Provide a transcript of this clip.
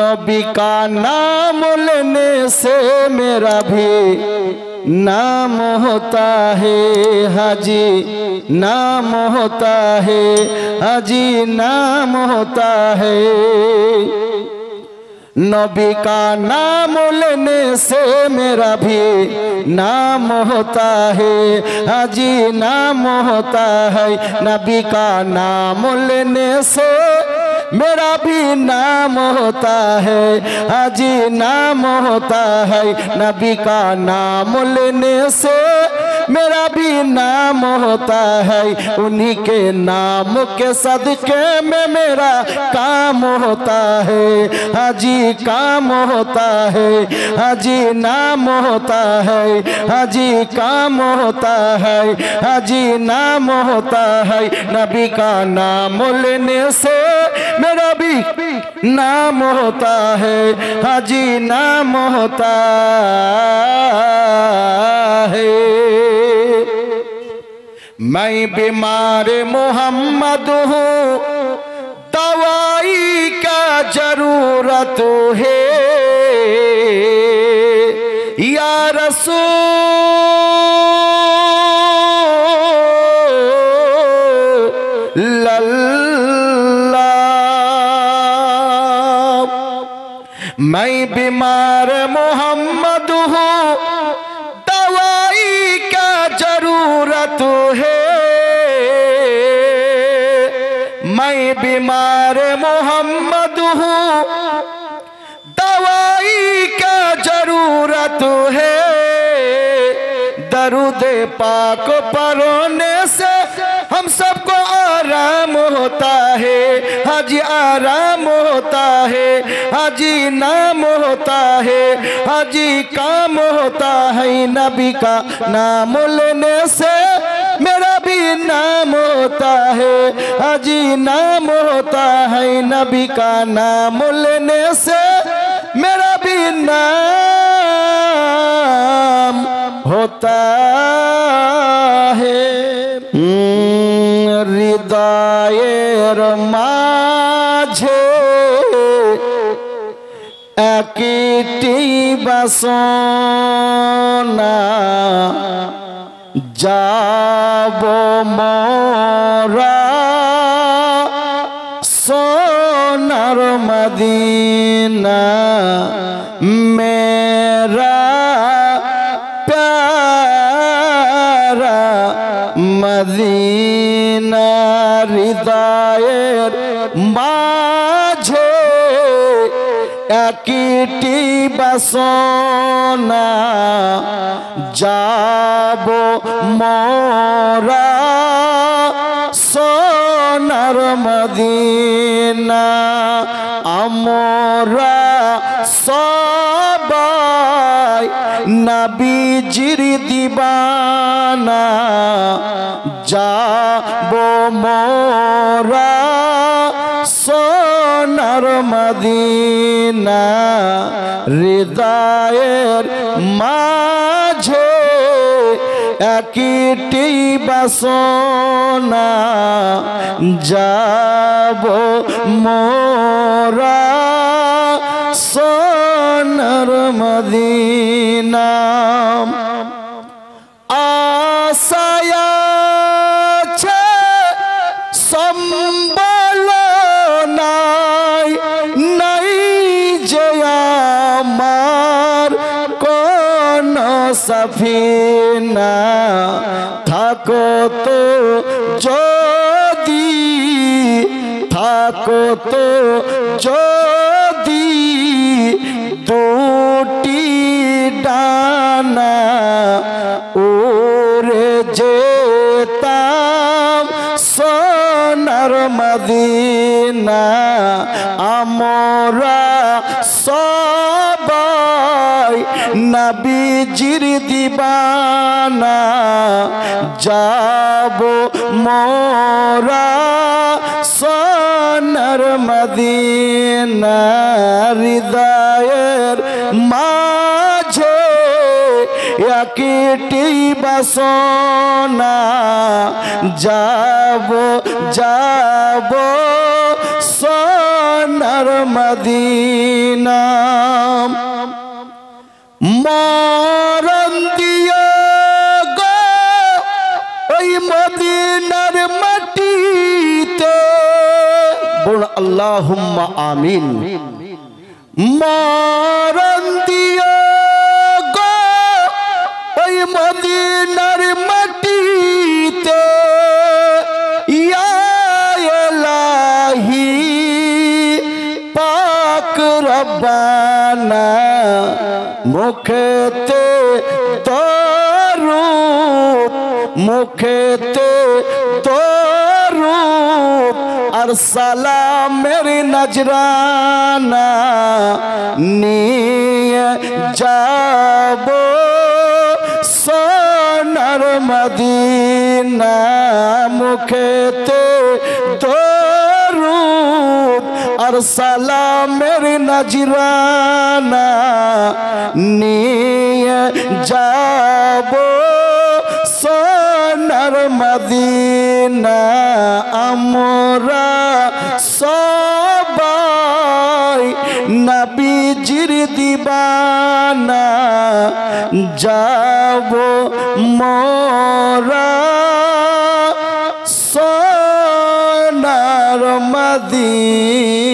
नबी का नाम लेने से मेरा भी नाम होता है हाजी, नाम होता है हाजी, नाम होता है। नबी का नाम लेने से मेरा भी नाम होता है हाजी, नाम होता है। नबी का नाम लेने से मेरा भी नाम होता है हाजी, नाम होता है। नबी का नाम लेने से मेरा भी नाम होता है। उन्हीं के नाम के सदके में मेरा काम होता है हाजी, काम होता है हाजी, नाम होता है हाजी, काम होता है हाजी, नाम होता है। नबी का नाम लेने से मेरा भी नाम होता है हाजी, नाम होता है। मैं बीमार मोहम्मद हूँ, दवाई का जरूरत है या रसूल अल्लाह। मैं बीमार मोहम्मद हूँ, दवाई का जरूरत है। मैं बीमार मोहम्मद हूँ, दवाई का जरूरत है। दरूद पाक पढ़ने से हम सबको आराम होता है हाजी, आराम होता है हाजी, नाम होता है हाजी, काम होता है। नबी का नाम लेने से मेरा भी नाम होता है हाजी, नाम होता है। नबी का नाम लेने से मेरा भी नाम होता है। হৃদয়ের মাঝে একটি বাসনা, যাব মোরা সোনার মদিনা। মেরা প্যারা মদিনা, হৃদয়ের মাঝে একটি বাসনা, যাব মোরা সোনার মদিনা। আমরা সবাই নবীজির দিবানা, যাব মোরা সোনার মদিনা। হৃদয়ের মাঝে একটি বাসনা, যাব মোরা সোনার মদিনা। আশায় আছে সম্বল নাই, নাই যে আমার কোন সফিনা। থাকো তো যদি, থাকো তো যদি দুটি ডানা, উড়ে যেতাম সোনার মদিনা। আমরা সবাই নবীজির দিবানা, যাব মোরা সোনার মদিনা। হৃদয়ের মাঝে একটি বাসনা, যাব যাব সোনার সোনার মদিনা মরণ দিয়া গো ওই মদিনার মাটিতে বল আল্লাহুম্মা আমিন মরণ দিয়া গো ওই মদিনার মাটিতে ইয়া ইলাহি পাক রব্বানা মুখেতে তরূপ মুখেতে তরূপ আর সালামের নজরানা নিয়ে যাব সোনার মদিনা মুখেতে তরূপ আর সালামের নজরানা নিয়ে যাব সোনার মদিনা আমরা সবাই নবীজির দিবানা যাব মোরা সোনার মদিনা